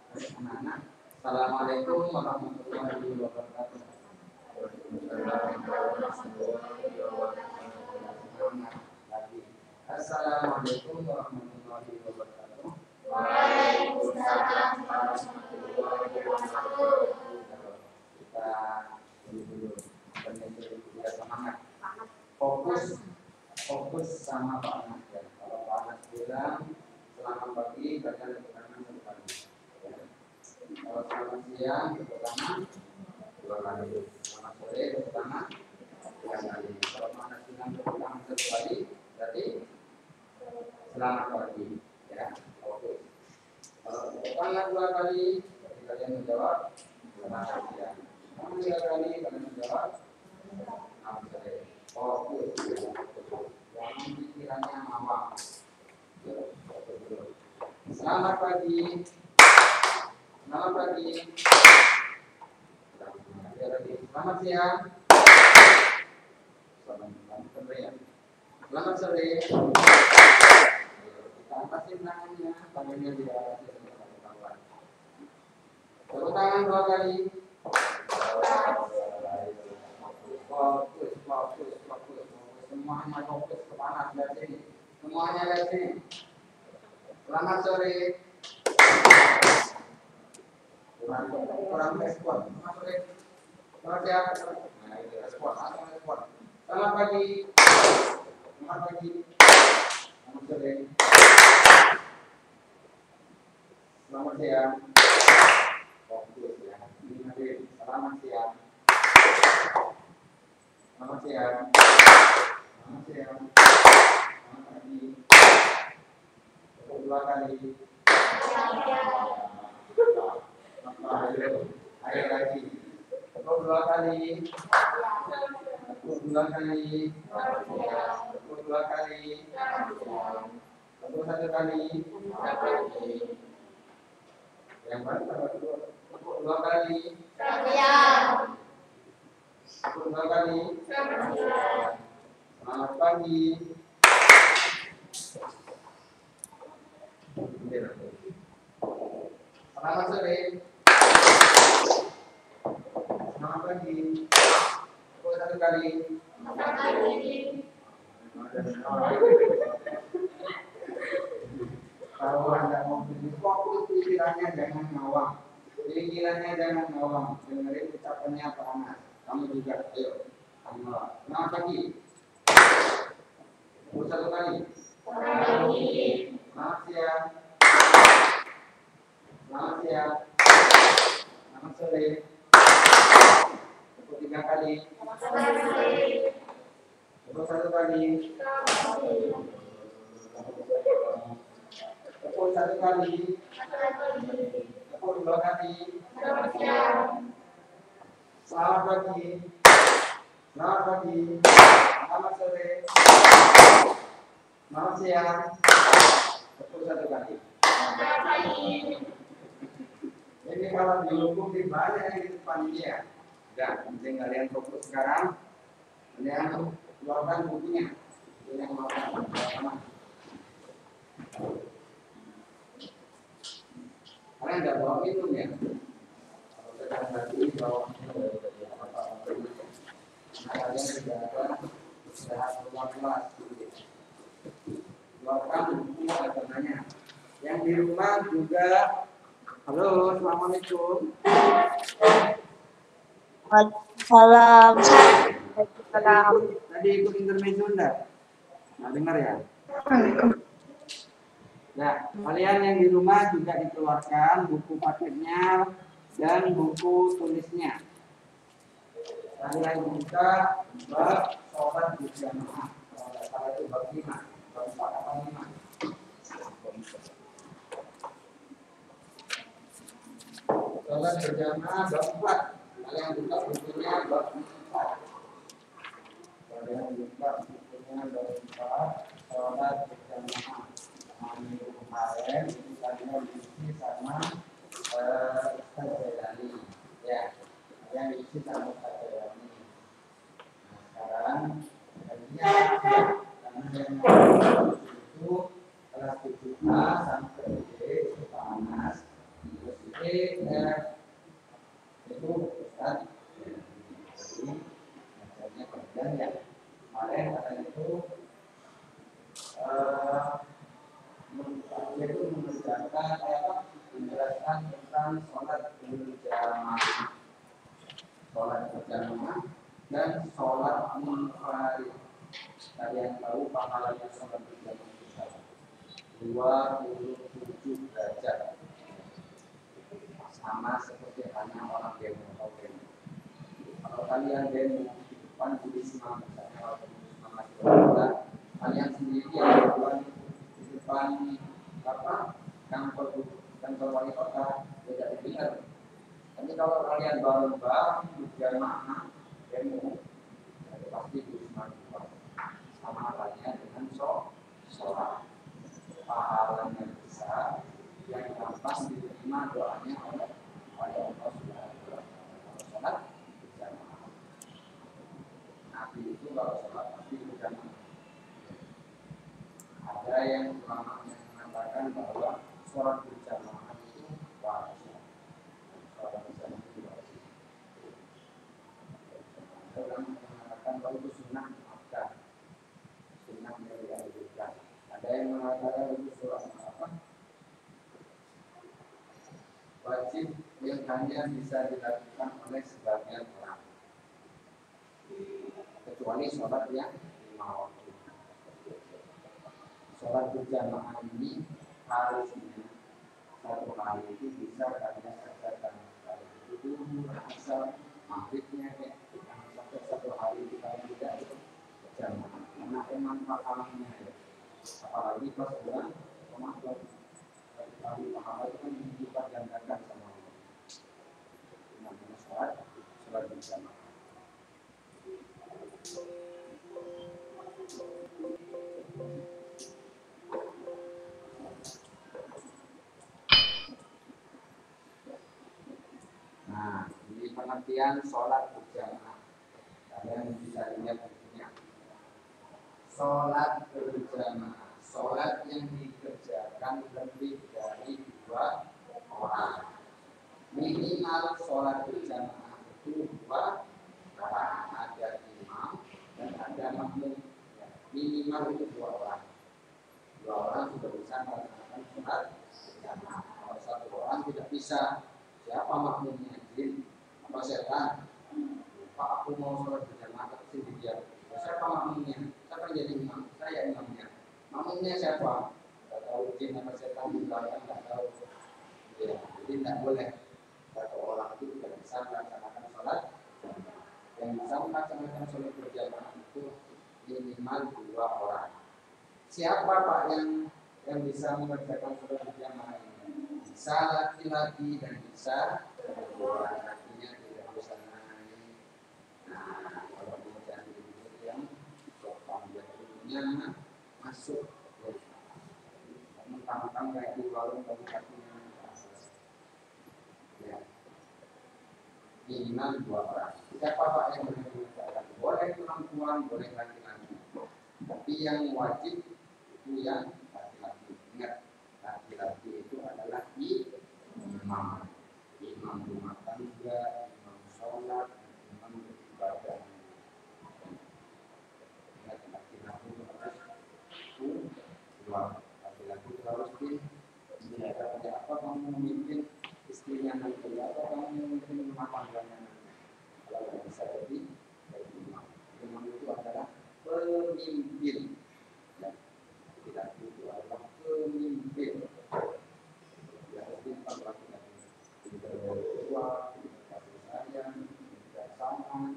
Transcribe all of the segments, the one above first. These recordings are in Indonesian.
Anak-anak. Assalamualaikum warahmatullahi wabarakatuh. Assalamualaikum warahmatullahi wabarakatuh. Waalaikumsalam warahmatullahi wabarakatuh. Kita dulu tidak semangat. Fokus sama Pak Anas ya. Kalau Pak Anas bilang selamat pagi, kalian tepuk tangan satu kali. Ya. Kalau selamat siang, tepuk tangan dua kali. Selamat sore, tepuk tangan tiga kali. Kalau Pak Anas bilang tepuk tangan satu kali, berarti selamat pagi. Ya, fokus. Kalau tepuk tangan dua kali, berarti kalian menjawab selamat siang. Kalau tiga kali, kalian menjawab selamat sore. Fokus. Jangan pikirannya ngawang. Selamat pagi. Selamat pagi. Selamat siang. Selamat sore. Kita angkatin tangannya, tangannya di atas kawan. Tepuk tangan dua kali. Fokus. Semuanya fokus ke panas lihat sini. Semuanya lihat sini. Selamat sore. Kurang respon. Selamat sore. Selamat siang. Nah, ini respon. Selamat pagi. Selamat pagi. Selamat sore. Selamat siang. Fokus ya. Ini nanti selamat siang. Selamat siang. Selamat siang. Selamat pagi. Dua kali. Ayo lagi. Dua kali. Dua kali. Dua kali. Satu kali. Yang mana? Dua kali. Dua kali. Selamat pagi. Selamat sore. Selamat pagi. Satu kali. Kalau Anda mau fokus pikirannya jangan ngawang. Pikirannya jangan ngawang. Dengerin ucapannya Pak Anas. Kamu juga, ayo. Selamat pagi. Satu kali. Selamat siang. Selamat siang. Selamat sore. Tiga kali. Satu kali. Satu kali. Dua kali. Selamat pagi. Selamat pagi. Selamat sore. Selamat siang. Satu kali. Ini kalau dihukum di balik yang di depan ini ya. Udah, penting kalian fokus sekarang. Kalian keluarkan bukunya. Ini yang mau sama. Kalian nggak bawa minum ya? Kalau sedang tadi bawa minum. Nah, kalian sudah keluar kelas. Keluarkan bukunya katanya. Yang di rumah juga. Halo, assalamualaikum. Waalaikumsalam. Tadi ikut intermezzo enggak? Nggak dengar ya? Nah, kalian yang di rumah juga dikeluarkan buku paketnya dan buku tulisnya. Kalian buka bab sholat berjamaah. Kalau itu bab 5, bab 4 atau 5. Sholat berjamaah bab 4. Kalian buka bukunya bab 4. Kalian buka bukunya bab 4. Sholat berjamaah. Minggu kemarin ini kalian diisi sama Ustaz Jailani. Ya, kalian diisi sama Ustaz Jailani. Nah, sekarang kalian karena yang itu kelas 7A sampai D itu Pak Anas. Terus ini menjelaskan tentang sholat berjamaah, dan sholat munfarid. Kalian tahu pahalanya sholat berjamaah itu 27 derajat, sama seperti hanya orang demo atau demo. Kalau kalian demo di depan Wisma, misalnya kalau Wisma masih berada, kalian sendiri yang berbuat di depan kantor wali kota tidak didengar. Tapi kalau kalian bareng-bareng berjamaah demo, itu pasti Wisma sama halnya dengan sholat. Pahalanya besar yang gampang diterima doanya oleh Allah Subhanahu wa taala. Sholat berjamaah. Nabi itu kalau sholat pasti berjamaah. Ada yang ulama yang mengatakan bahwa sholat berjamaah itu wajib. Sholat berjamaah itu wajib. Ada yang mengatakan bahwa itu sunnah maafkan, sunnah yang dianjurkan. Ada yang mengatakan itu sholat wajib yang hanya bisa dilakukan oleh sebagian orang, kecuali sholat yang lima waktu. Sholat berjamaah ini harusnya satu hari itu bisa kalian kerjakan. Kalau itu asal maghribnya sampai satu hari kita tidak berjamaah, karena emang pahalanya ya. Apalagi pas bulan Ramadan, kali pahala itu kan dilipat gandakan sama Allah. Namanya sholat berjamaah. Nah, ini pengertian sholat berjamaah. Kalian bisa lihat bukunya. Sholat berjamaah, sholat yang dikerjakan lebih dari 2 orang. Minimal sholat berjamaah itu 2 orang, ada imam dan ada makmum. Minimal itu 2 orang. 2 orang sudah bisa melaksanakan sholat berjamaah. Kalau 1 orang tidak bisa, siapa makmumnya? Jin apa setan? Pak, aku mau sholat berjamaah tapi sendirian. Siapa makmumnya? Siapa yang jadi imam? Saya imamnya. Makmumnya siapa? Tidak tahu, jin apa setan di belakang tidak tahu. Ya, jadi tidak boleh. 1 orang itu tidak bisa melaksanakan sholat. Yang bisa melaksanakan sholat berjamaah itu minimal 2 orang. Siapa Pak yang bisa mengerjakan sholat berjamaah ini? Bisa laki-laki dan bisa perempuan. Artinya tidak bisa naik. Nah, kalau kemudian itu yang panjangnya masuk, mentang-mentang kayak di warung kamu kakinya, ya minimal 2 orang. Siapa Pak yang boleh mengerjakan? Boleh perempuan, boleh laki-laki. Tapi yang wajib itu yang laki-laki. Ingat, laki-laki itu adalah imam rumah tangga, imam sholat, imam beribadah. Ingat, laki-laki itu harus laki-laki itu harus dijaga. Apa kamu memimpin istrinya nanti, atau kamu memimpin rumah tangganya nanti? Kalau tidak bisa jadi imam. Imam itu adalah pemimpin. Laki-laki itu adalah pemimpin. Ya, pemimpin laki-laki. Tidak berdoa, tidak kasih sayang, tidak sama.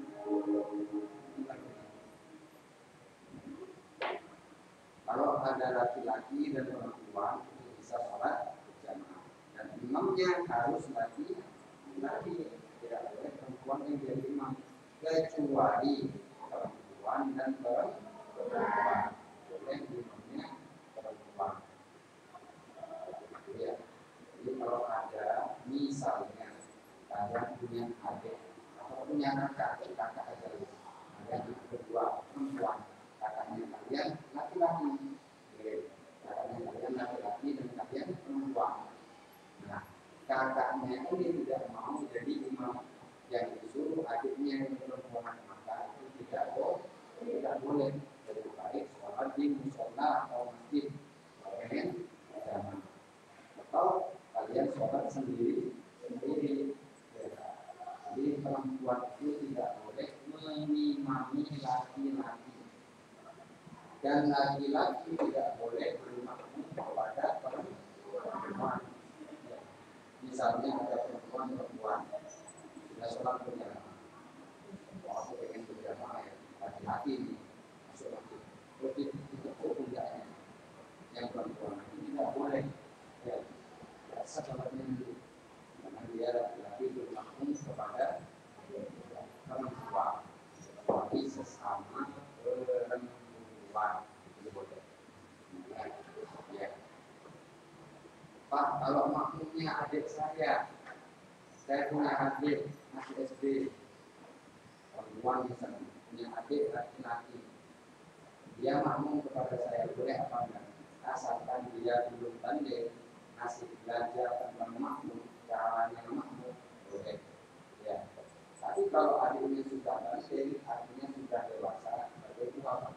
Kalau ada laki-laki dan perempuan itu bisa sholat berjamaah. Dan imamnya harus laki-laki, tidak boleh perempuan yang jadi imam, kecuali perempuan dan perempuan. Boleh imamnya perempuan. Ya. Jadi kalau ada misalnya kalian punya adik atau punya kakak aja, ada yang kedua perempuan, kakaknya kalian laki-laki, kakaknya kalian laki-laki dan kalian perempuan. Nah, kakaknya ini tidak mau jadi imam, yang disuruh adiknya yang perempuan, maka itu tidak boleh. Lebih baik sholat di musola atau masjid, jangan. sholat sendiri. Ya. Jadi perempuan itu tidak boleh mengimami laki-laki, dan laki-laki tidak boleh bermakmum kepada perempuan. Ya. Misalnya ada perempuan sudah sholat berjamaah, aku pengen berjamaah ya, laki-laki ini masuk masjid, terus itu pundaknya yang perempuan itu tidak boleh. Ya, sholatnya dulu, karena dia laki-laki bermakmum kepada perempuan, tapi sesama perempuan itu boleh. Ya. Pak, kalau makmumnya adik saya punya adik masih SD, perempuan misalnya, punya adik laki-laki, dia makmum kepada saya, boleh apa enggak? Asalkan dia belum pandai, masih belajar tentang makmum, caranya makmum, boleh. Ya. Tapi kalau adiknya sudah pandai, artinya sudah dewasa, berarti itu apa?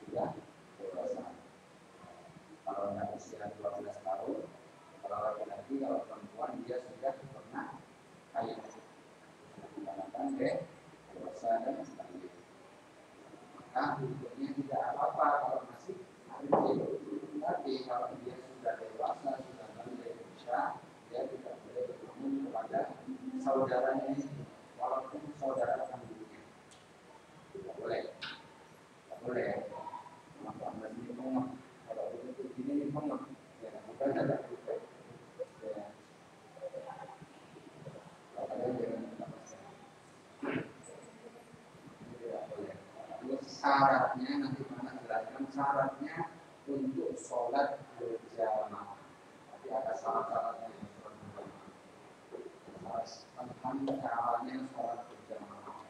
Sudah dewasa. Kalau anak usia 12 tahun, kalau laki-laki, kalau perempuan dia sudah pernah kaya. Dikatakan dewasa dan pandai. Maka hukumnya tidak apa-apa kalau masih kecil. Tapi kalau dia sudah dewasa, sudah pandai, dia tidak boleh bermakmum kepada saudaranya ini, walaupun saudara kandungnya. Tidak boleh. Tidak boleh. Maka ini pengok. Kalau begitu ini pengok. Ya, bukan ada. Ya. Kalau kalian jangan lepaskan. Tidak boleh. Terus syaratnya nanti mana jelaskan syaratnya untuk sholat berjamaah. Tapi ada syarat-syaratnya yang sholat berjamaah. Tentang caranya sholat berjamaah.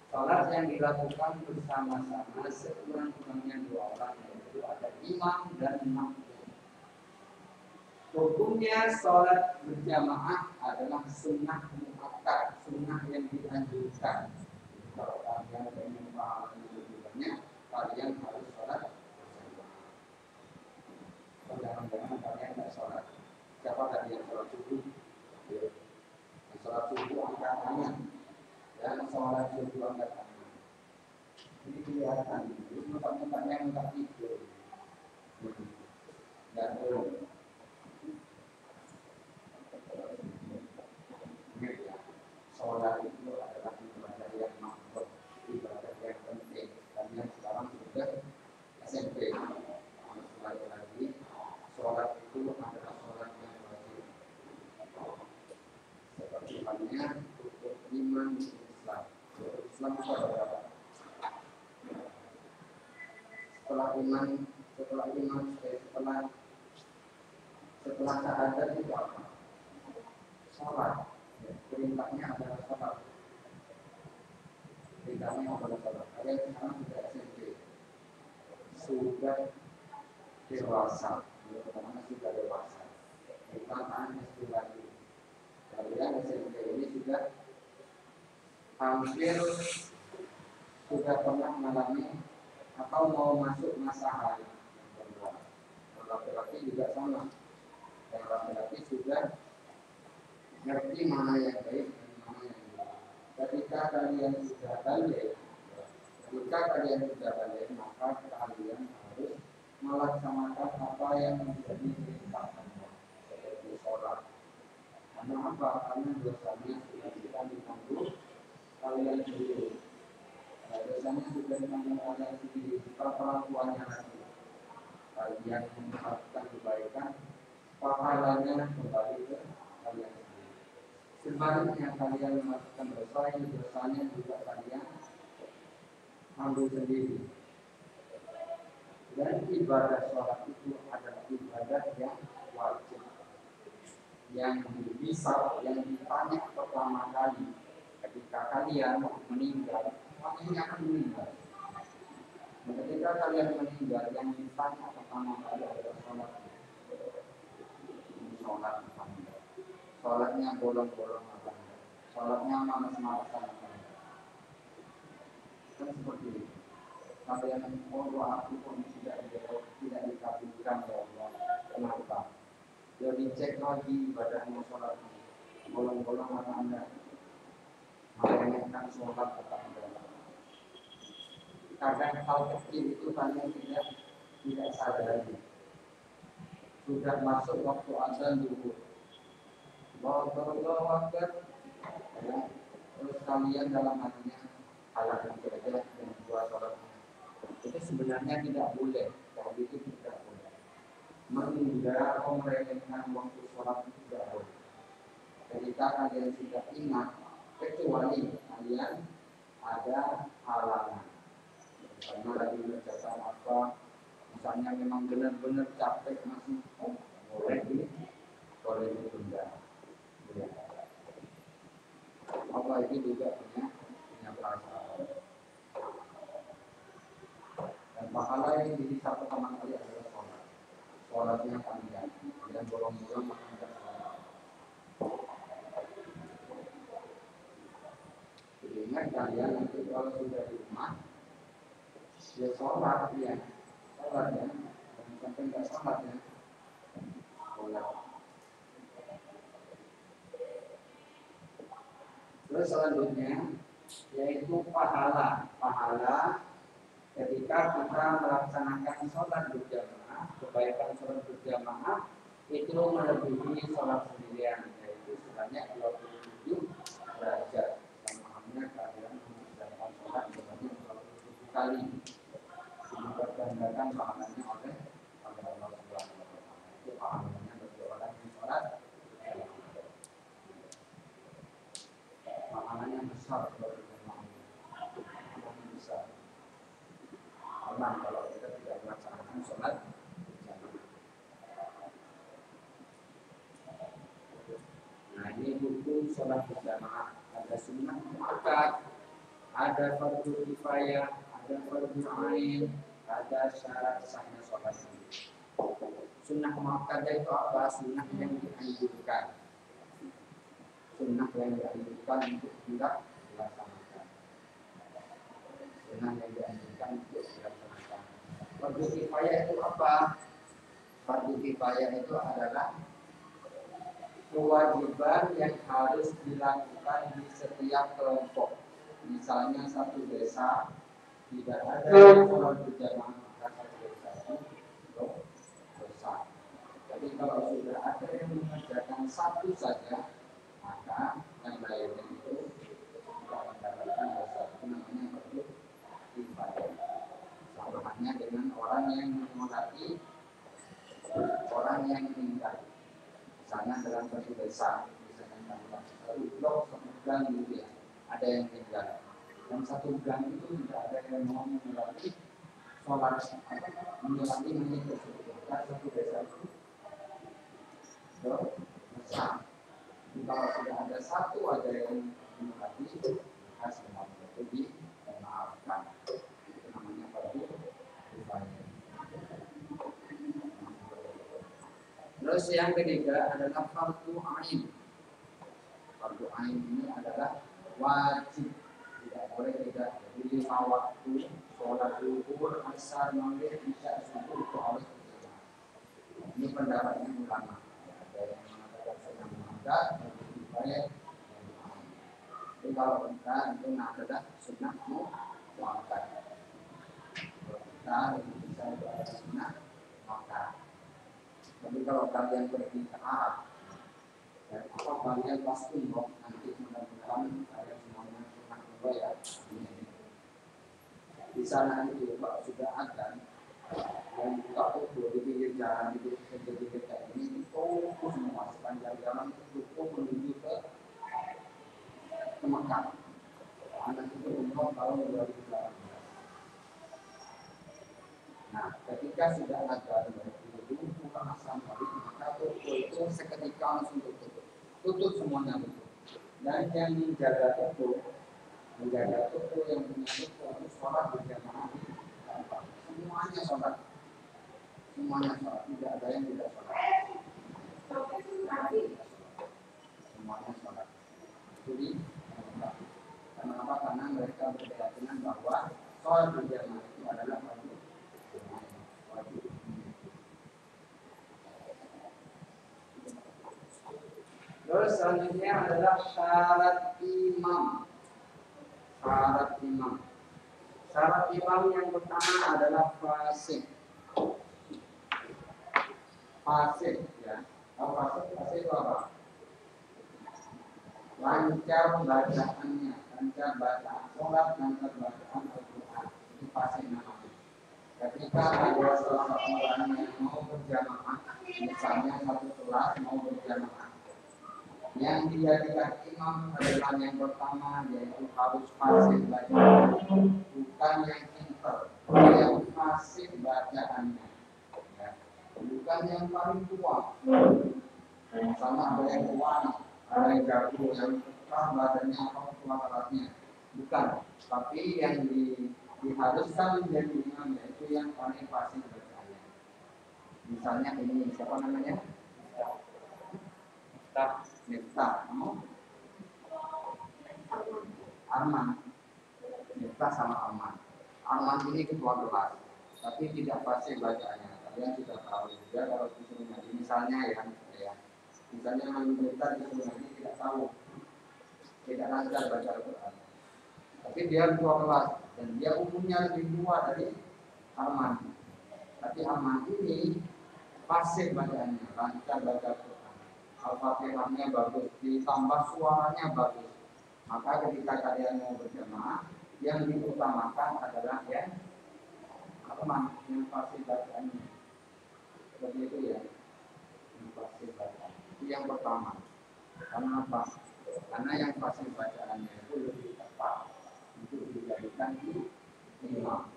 Sholat yang dilakukan bersama-sama sekurang-kurangnya 2 orang, yaitu ada imam dan makmum. Hukumnya sholat berjamaah adalah sunnah muakkad, sunnah yang dianjurkan. Kalau kalian ingin pahala lebih banyak, kalian harus sholat berjamaah. Jangan-jangan kalian tidak sholat. Siapa tadi yang sholat subuh? Yang sholat subuh angkat tangan. Dan sholat subuh angkat tangan. Ini kelihatan. Terus tempat-tempatnya angkat tidur. Dan sholat itu adalah ibadah yang makhluk, ibadah yang penting. Dan yang sekarang sudah SMP. Sekali lagi, sholat itu adalah sholat yang wajib. Seperti halnya rukun iman Islam. Islam itu adalah setelah syahadat itu apa? Sholat. Perintahnya adalah sholat. Kalian sekarang sudah SMP, sudah dewasa, karena sudah dewasa. Bukan SD lagi. Kalian SMP ini sudah hampir sudah pernah mengalami atau mau masuk masa haid. Laki-laki juga sama. Yang laki-laki sudah ngerti mana yang baik dan mana yang buruk. Ketika kalian sudah balik, maka kalian harus melaksanakan apa yang menjadi perintah Allah, seperti sholat. Karena apa? Karena dosanya sudah kita ditanggung kalian sendiri. Dosanya sudah ditanggung kalian sendiri. Jika perlakuannya lagi, kalian melakukan kebaikan, pahalanya kembali ke kalian sendiri. Sebaliknya kalian melakukan dosa, yang dosanya juga kalian ambil sendiri. Dan ibadah sholat itu adalah ibadah yang wajib, yang bisa, yang ditanya pertama kali ketika kalian meninggal, maknanya akan meninggal. Dan ketika kalian meninggal, yang ditanya pertama kali adalah sholat. Sholat apa enggak? Sholatnya bolong-bolong apa enggak? Sholatnya malas-malasan apa enggak? Kan seperti itu. Kalian doa aku pun tidak dikabulkan ya Allah. Kenapa? Ya dicek lagi ibadahnya sholat, bolong-bolong atau enggak, meremehkan sholat atau enggak. Kadang hal kecil itu hanya tidak sadari. Sudah masuk waktu azan dulu, Allahu Akbar, ya. Terus kalian dalam hatinya halangan saja dan dua sholatnya. Itu sebenarnya tidak boleh, kalau itu tidak boleh. Menunda atau meremehkan waktu sholat itu tidak boleh. Ketika kalian sudah ingat, kecuali kalian ada halangan, misalnya lagi mengerjakan apa, misalnya memang benar-benar capek masih boleh ditunda. Ya. Apa itu juga punya perasaan. Dan pahala yang jadi satu pertama kali adalah sholat. Sholatnya panjang dan bolong-bolong maka tidak sholat. Jadi ingat kalian nanti kalau sudah di rumah, ya sholat ya, dan sampai nggak sholat ya, sholat. Terus selanjutnya yaitu pahala ketika kita melaksanakan sholat berjamaah, kebaikan sholat berjamaah itu melebihi sholat sendirian, yaitu sebanyak 27 derajat. Namanya kalian mengerjakan sholat sebanyak 27 kali, dipergandakan pahalanya oleh Allah Subhanahu wa Ta'ala. Itu pahalanya bagi orang yang sholat berjamaah. Pahalanya besar bagi pahalanya besar. Allah kalau kita tidak melaksanakan sholat berjamaah. Nah ini hukum sholat berjamaah. Ada sunnah muakkad, ada fardhu kifayah, ada fardhu ain, ada syarat sahnya sholat ini. Sunnah muakkad itu apa? Sunnah yang dianjurkan. Sunnah yang dianjurkan untuk tidak dilaksanakan. Sunnah yang dianjurkan untuk dilaksanakan. Fardhu kifayah itu apa? Fardhu kifayah itu adalah kewajiban yang harus dilakukan di setiap kelompok. Misalnya satu desa tidak ada yang sholat berjamaah, maka satu desa itu dosa. Jadi kalau sudah ada yang mengerjakan satu saja, maka yang lainnya itu tidak mendapatkan dosa. Itu namanya fardhu kifayah. Samaannya dengan orang yang menyolati orang yang meninggal. Misalnya dalam satu desa, misalnya dalam satu blok, satu gang gitu ya, ada yang tinggal. Dan satu gang itu tidak ada yang mau menyolati sholat, menyolati mayit tersebut. Maka satu desa itu besar. Kalau sudah ada satu aja yang menyolati, maka semuanya itu dimaafkan. Itu namanya fardhu kifayah. Terus yang ketiga adalah fardhu ain. Fardhu ain ini adalah wajib, tidak boleh tidak. Jadi 5 waktu sholat zuhur, asar, maghrib, isya, subuh itu harus berjamaah. Ini pendapatnya ulama. Ada yang mengatakan sunnah muakkad, fardhu kifayah, jadi kalau kita itu adalah sunnah muakkad. Kalau kita bisa itu adalah sunnah muakkad. Tapi kalau kalian pergi ke Arab, dan apa kalian pasti mau nanti mudah-mudahan kalian semuanya pernah coba ya. Di sana itu kalau sudah ada yang buka toko di pinggir jalan itu pinggir kayak ini, toko semua sepanjang jalan itu toko menuju ke Mekah. Anak itu umur tahun 2018. Nah, ketika sudah ada asam balik, maka toko itu seketika langsung tutup semuanya tutup. Dan yang menjaga toko yang punya toko itu sholat berjamaah di tempat. Semuanya sholat, tidak ada yang tidak sholat. Semuanya sholat. Jadi, kenapa? Karena mereka berkeyakinan bahwa sholat berjamaah itu adalah wajib. Terus selanjutnya adalah syarat imam. Syarat imam. Syarat imam yang pertama adalah fasih. Fasih ya. Fasih itu apa? Lancar bacaannya, lancar bacaan sholat, lancar bacaan Al-Quran. Itu fasih namanya. Ketika ada salah satu orang yang mau berjamaah, misalnya satu kelas mau berjamaah, yang dijadikan imam adalah yang pertama yaitu harus fasih bacaan, bukan yang pintar, yang fasih bacaannya, ya. Bukan yang paling tua, sama ada yang tua, ada yang jago, yang besar badannya atau tua kelasnya, bukan. Tapi yang diharuskan menjadi imam yaitu yang paling fasih bacaannya. Misalnya ini siapa namanya? Miftah, kamu? Arman. Miftah sama Arman. Arman ini ketua kelas, tapi tidak fasih bacaannya. Kalian sudah tahu juga kalau disuruh ngaji, misalnya ya, misalnya Miftah disuruh ngaji tidak tahu, tidak lancar baca Al-Quran. Tapi dia ketua kelas dan dia umumnya lebih tua dari Arman. Tapi Arman ini fasih bacaannya, lancar baca Al-Quran. Al-Fatihahnya bagus, ditambah suaranya bagus. Maka ketika kalian mau berjamaah, yang diutamakan adalah yang Arman, yang fasih bacaannya. Seperti itu ya, yang fasih bacaan. Itu yang pertama. Karena apa? Karena yang fasih bacaannya itu lebih tepat untuk dijadikan imam.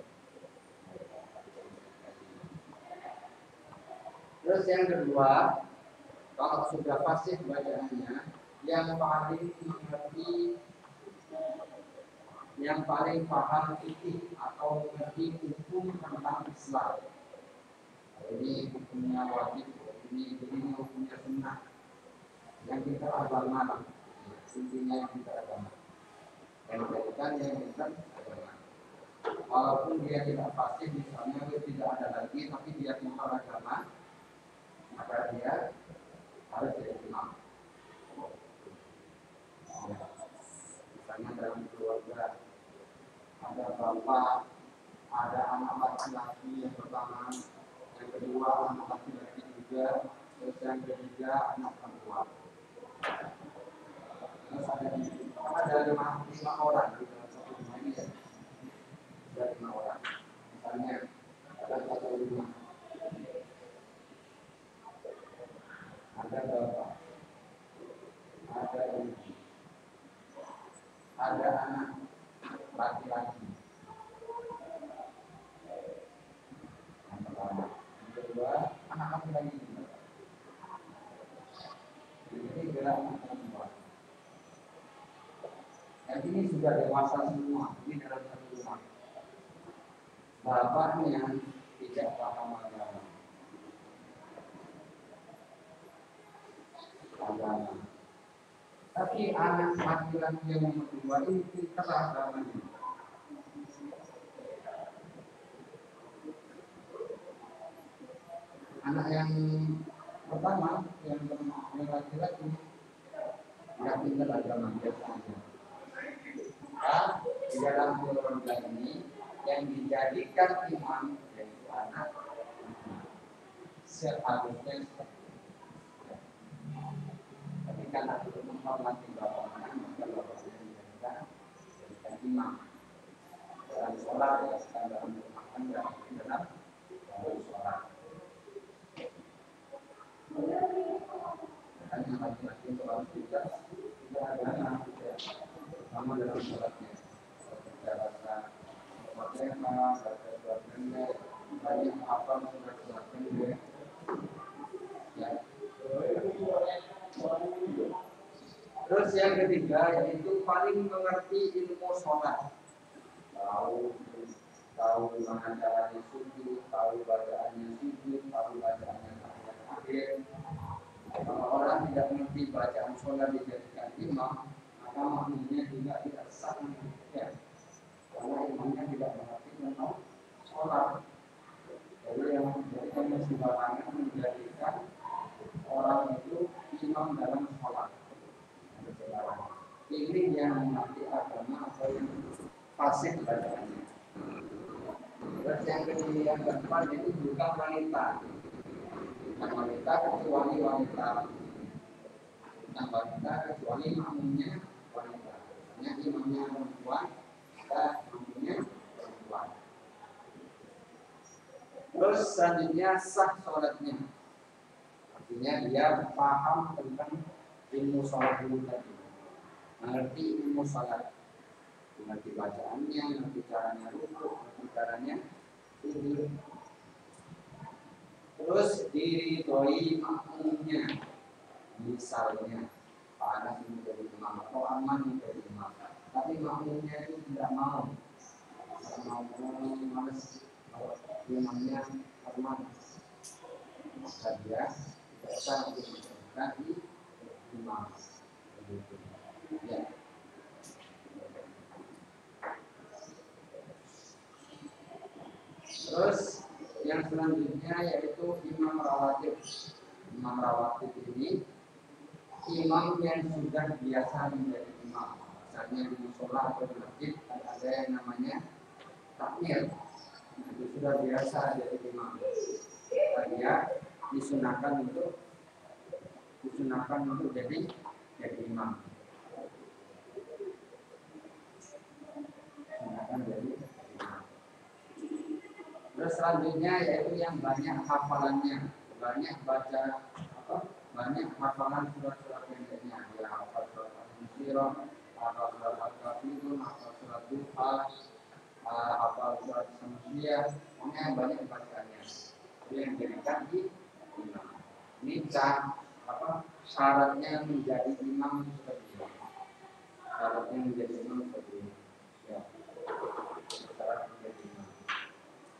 Terus yang kedua, kalau sudah fasih bacaannya, yang paling mengerti, yang paling paham fikih atau mengerti hukum tentang Islam. Ini hukumnya wajib, ini hukumnya sunnah. Yang kita agama, intinya yang kita agama. Yang jadikan yang kita agama. Walaupun dia tidak fasih, misalnya dia tidak ada lagi, tapi dia pintar agama, maka dia harus jadi imam. Misalnya dalam keluarga ada bapak, ada anak laki-laki yang pertama, yang kedua anak laki-laki juga, terus yang ketiga anak perempuan. Terus ada lima orang di dalam satu rumah ini ya. Ada 5 orang. Misalnya ada satu rumah, ada bapak, ada ibu, ada anak laki-laki. Yang pertama, yang kedua anak laki-laki juga. Ini adalah anak perempuan. Yang ini sudah dewasa semua. Ini dalam satu rumah. Bapaknya tidak paham agama. Tapi anak laki-laki yang nomor 2 ini pintar agamanya. Anak yang pertama, yang laki-laki tidak pintar agama biasa saja. Di dalam keluarga ini yang dijadikan imam yaitu anak seharusnya. Tapi karena itu menghormati bapaknya, maka bapaknya dijadikan imam. Dalam sholat ya, dalam rumah tangga, dalam sholat. Hanya laki-laki itu harus tidak ada anak, sama dalam sholatnya. Baca Fatihah, baca surat pendek, banyak apa surat pendek. Ya. Terus yang ketiga yaitu paling mengerti ilmu sholat, tahu gimana caranya sujud, tahu bacaannya sujud, tahu bacaannya tahiyat akhir. Kalau orang tidak mengerti bacaan sholat dijadikan imam, maka makmumnya juga tidak sah, ya. Karena imamnya tidak mengerti tentang sholat. Jadi yang sembarangan menjadikan orang itu imam dalam sholat. ini yang mengerti agama atau yang fasik bacaannya. Terus yang keempat itu bukan wanita, bukan wanita kecuali wanita, bukan wanita kecuali makmumnya wanita. Misalnya imamnya perempuan, maka makmumnya perempuan. Terus selanjutnya sah sholatnya, artinya dia paham tentang ilmu sholat dulu tadi, mengerti ilmu sholat, mengerti bacaannya, mengerti caranya rukuk, mengerti caranya sujud. Terus diridhoi makmumnya, misalnya Pak Anas menjadi imam atau Aman menjadi imam, tapi makmumnya itu tidak mau, malas kalau imamnya Aman, maka dia tidak sah untuk menjadi imam. Ya. Terus yang selanjutnya yaitu imam rawatib. Imam rawatib ini imam yang sudah biasa menjadi imam. Misalnya di musola atau di masjid ada yang namanya takmir. Itu sudah biasa jadi imam. Dia disunahkan untuk jadi imam. Disunahkan jadi imam. Terus selanjutnya yaitu yang banyak hafalannya, banyak baca banyak hafalan surat-surat pendeknya, ya hafal surat Al-Insyirah, hafal surat Al-Kafirun, hafal surat Duha, hafal surat Samsiyah, pokoknya banyak bacaannya. Itu yang dijadikan di imam. Ini syaratnya menjadi imam seperti ini. Syaratnya menjadi imam seperti ini. Ya. Syarat menjadi imam.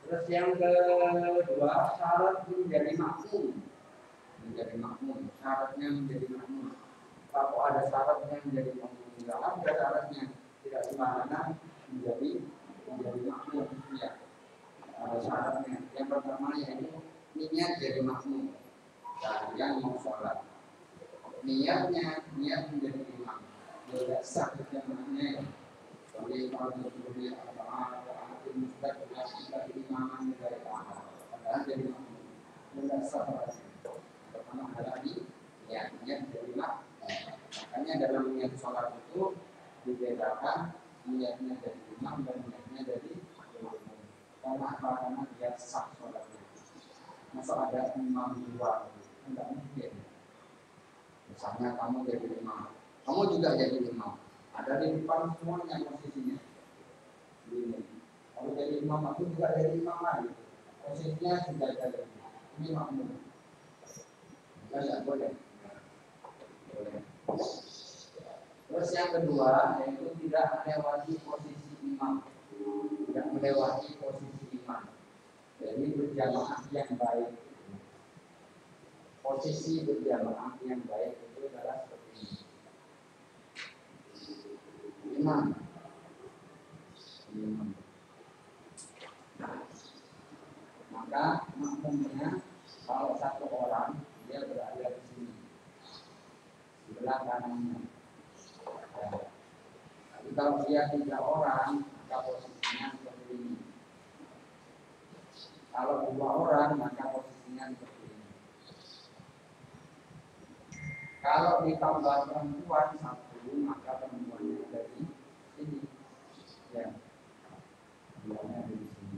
Terus yang kedua, syarat menjadi makmum. Menjadi makmum, syaratnya menjadi makmum. Kalau ada syaratnya menjadi makmum, tidak ada syaratnya, tidak sembarangan menjadi makmum. Ya, ada syaratnya. Yang pertama yaitu niat jadi makmum. Dan yang mau sholat, niat menjadi imam. Tidak sah jamaahnya. Oleh kalau disebutnya apa mustaq dari imaman dari Allah. Padahal jadi makmum. Tidak sah. Pertama adalah niat jadi makmum. Makanya dalam niat sholat itu dibedakan niatnya dari imam dan niatnya dari makmum. Karena dia sah sholatnya. Masa ada imam dua, tidak mungkin. Misalnya kamu jadi imam, kamu juga jadi imam. Ada di depan semuanya posisinya. Ini. Kalau jadi imam, aku juga jadi imam lagi. Posisinya sudah jadi. Ini makmum. Tidak boleh. Terus yang kedua yaitu tidak melewati posisi imam, tidak melewati posisi imam. Jadi berjamaah yang baik. Posisi berjamaah yang baik itu adalah seperti ini. Imam. Maka makmumnya kalau satu orang dia berada di sini, sebelah kanannya. Tapi kalau dia 3 orang, maka posisinya seperti ini. Kalau 2 orang, maka posisinya seperti ini. Kalau ditambah perempuan 1, maka perempuannya ada di sini. Ya, perempuannya ada di sini.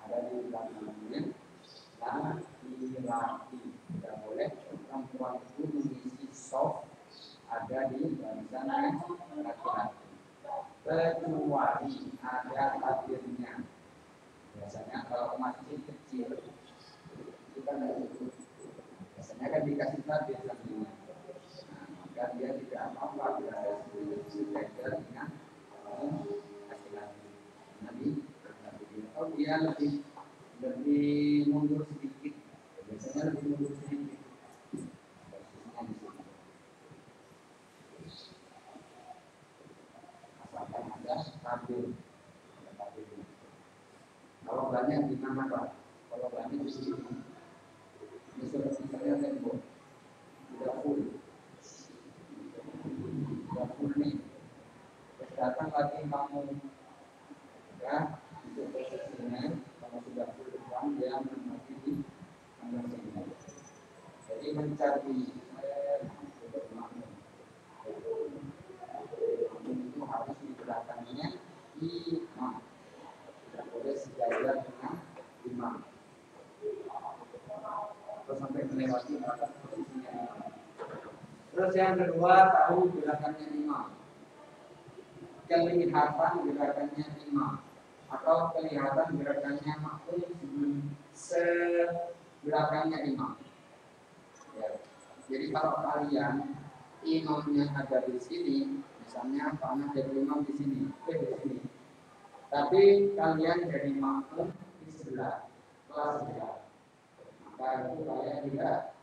Ada di belakangnya. Nah, laki tidak boleh perempuan itu mengisi soft ada di barisan laki-laki. Kecuali ada takbirnya. Biasanya kalau masjid kecil itu kan biasanya kan dikasih takbir sampingnya. Nah, maka dia tidak apa-apa berada sejajar dengan laki-laki. Nabi atau dia lebih mundur sedikit. Biasanya lebih mundur sedikit. Asalkan ada takbir. Kalau banyak di mana Pak? Kalau banyak di sini. Misalnya tembok tidak full nih. bagi makmum. Ya, untuk posisinya kalau sudah berdepan dia menempati di tengah sini. Jadi mencari makmum. Makmum itu harus di belakangnya imam. Tidak boleh sejajar dengan imam. Atau sampai melewati batas posisinya imam. Terus yang kedua, tahu gerakannya imam. Kelihatan gerakannya imam atau kelihatan gerakannya makmum segerakannya imam. Ya. Jadi kalau kalian imamnya ada di sini, misalnya Pak jadi imam di sini, di sini. Tapi kalian jadi makmum di sebelah, kelas sebelah. Maka itu kalian tidak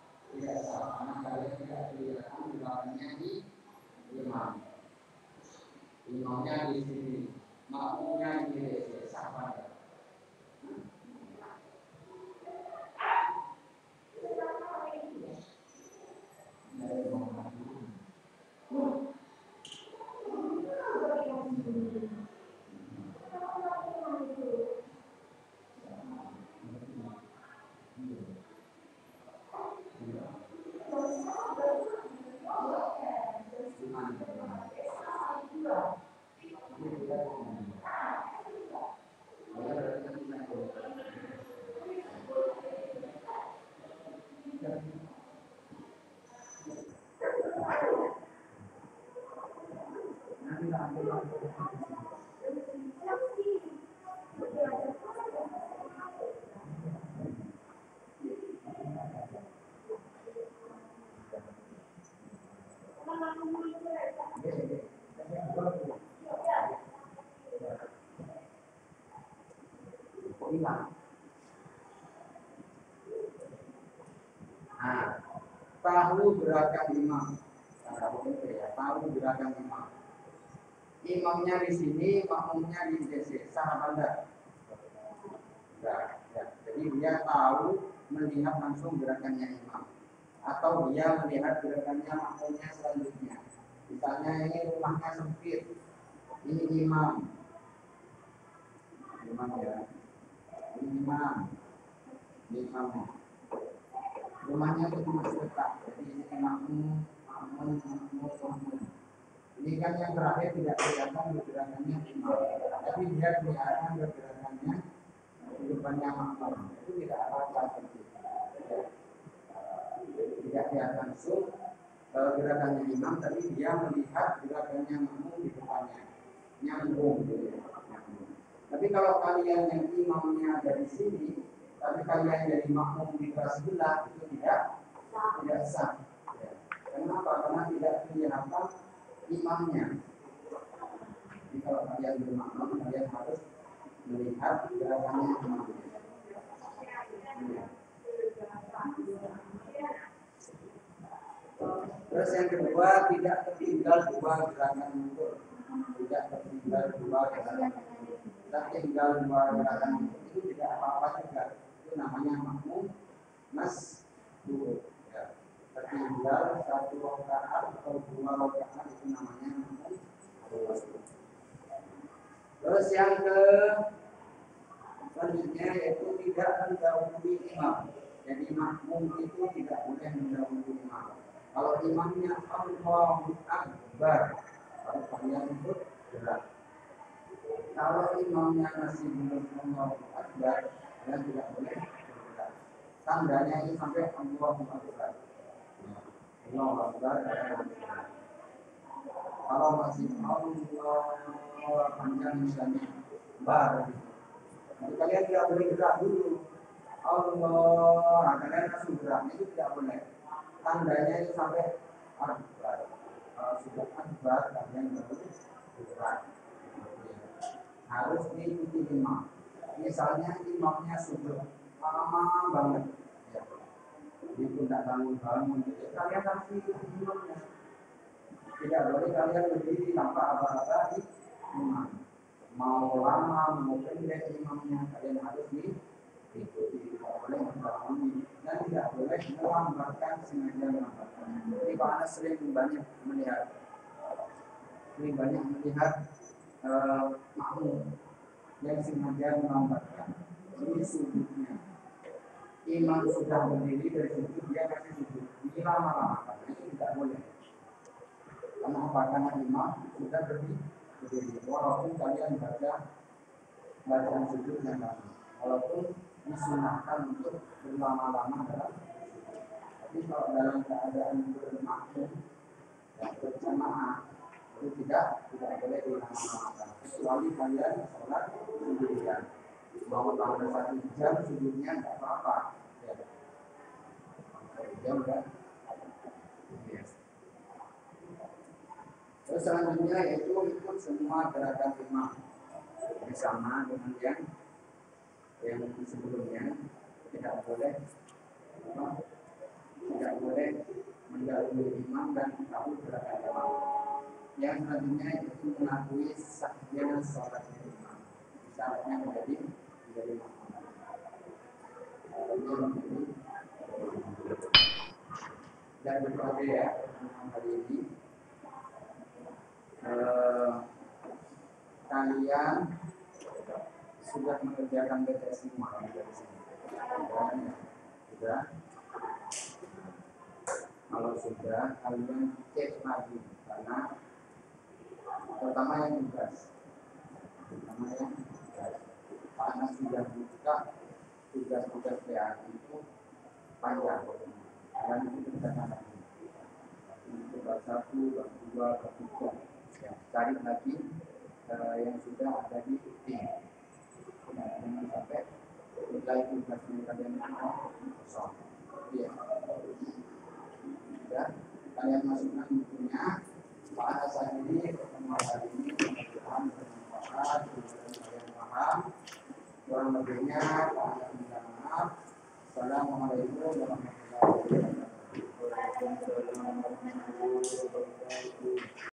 salah, karena kalian tidak kelihatan gerakannya di imam. Imamnya di sini, makmumnya di sahabat. Nah, tahu gerakan imam. Tahu gerakan imam. Imamnya di sini, makmumnya di sini. Sahabat Anda. Ya. Jadi dia tahu melihat langsung gerakannya imam, atau dia melihat gerakannya makmumnya selanjutnya. Misalnya ini rumahnya sempit, ini imam ya, ini imam. Rumahnya itu masih dekat, jadi ini makmum. Ini kan yang terakhir tidak kelihatan gerakannya imam, tapi dia kelihatan gerakannya di depannya makmum. Itu tidak apa-apa. Tidak lihat langsung gerakannya imam, tapi dia melihat gerakannya makmum di depannya, nyambung. Tapi kalau kalian yang imamnya ada di sini, tapi kalian jadi makmum di kelas sebelah, itu tidak sah. Kenapa? Karena tidak kelihatan imamnya. Jadi kalau kalian bermakmum, kalian harus melihat gerakannya imamnya. Terus yang kedua, tidak tertinggal dua gerakan mundur. Tidak tertinggal dua gerakan. Tertinggal dua gerakan itu tidak apa-apa juga. Itu namanya makmum masbuk. Ya. Tertinggal satu rakaat atau dua rakaat itu namanya makmum masbuk. Terus yang selanjutnya yaitu tidak mendahului imam. Jadi makmum itu tidak boleh mendahului imam. Kalau imamnya Allahu Akbar, kalau kalian ikut gerak. Kalau imamnya masih belum Allahu Akbar, kalian tidak boleh bergerak. Tandanya itu sampai Allahu Akbar. Allahu Akbar, kalian bergerak. Kalau masih Allah panjang misalnya, bar. Jadi kalian tidak boleh gerak dulu. Allah, kalian langsung gerak, itu tidak boleh. Tandanya itu sampai akbar. Sudah akbar, kalian baru bergerak. Harus diikuti imam. Misalnya imamnya sudah lama banget, ya. Dia pun tidak bangun-bangun. Kalian harus diikuti imamnya. Tidak boleh kalian berdiri tanpa aba-aba di imam. Mau lama, mau pendek imamnya, kalian harus diikuti. Tidak boleh mendahului dan tidak boleh melambatkan, sengaja melambatkan. Ini Pak Anas sering banyak melihat makmum yang sengaja melambatkan ini sujudnya. Imam sudah berdiri dari situ dia kasih sujud. Ini lama-lama ini tidak boleh. Karena apa? Karena imam sudah berdiri. Walaupun kalian bacaan sujud yang lama, walaupun disunahkan untuk berlama-lama dalam. Tapi kalau dalam keadaan bermakmum yang berjamaah itu tidak boleh dilama-lamakan. Kecuali kalian sholat sendirian. Mau tambah 1 jam sujudnya nggak apa-apa. Ya. 1 jam kan? Yes. Terus selanjutnya yaitu ikut semua gerakan imam bersama dengan yang sebelumnya. Tidak boleh mendahului imam dan tahu gerakan imam. Yang selanjutnya itu mengakui sahnya sholat imam. Misalnya menjadi makmum. Dan berbagai ya hari ini kalian sudah mengerjakan BTS semua dari sini. Sudah. Kalau sudah kalian cek lagi karena pertama yang tugas. Karena sudah buka tugas-tugas PA itu panjang. Dan itu kita lagi. Itu bab 1, bab 2, bab 3. Ya, cari lagi yang sudah ada di tim. Jangan sampai nilai tugasnya kalian kosong. Iya. Ya, kalian masukkan bukunya. Pada saat ini pertemuan hari ini mudah-mudahan bermanfaat, kalian paham. Kurang lebihnya, saya minta maaf. Assalamualaikum warahmatullahi wabarakatuh.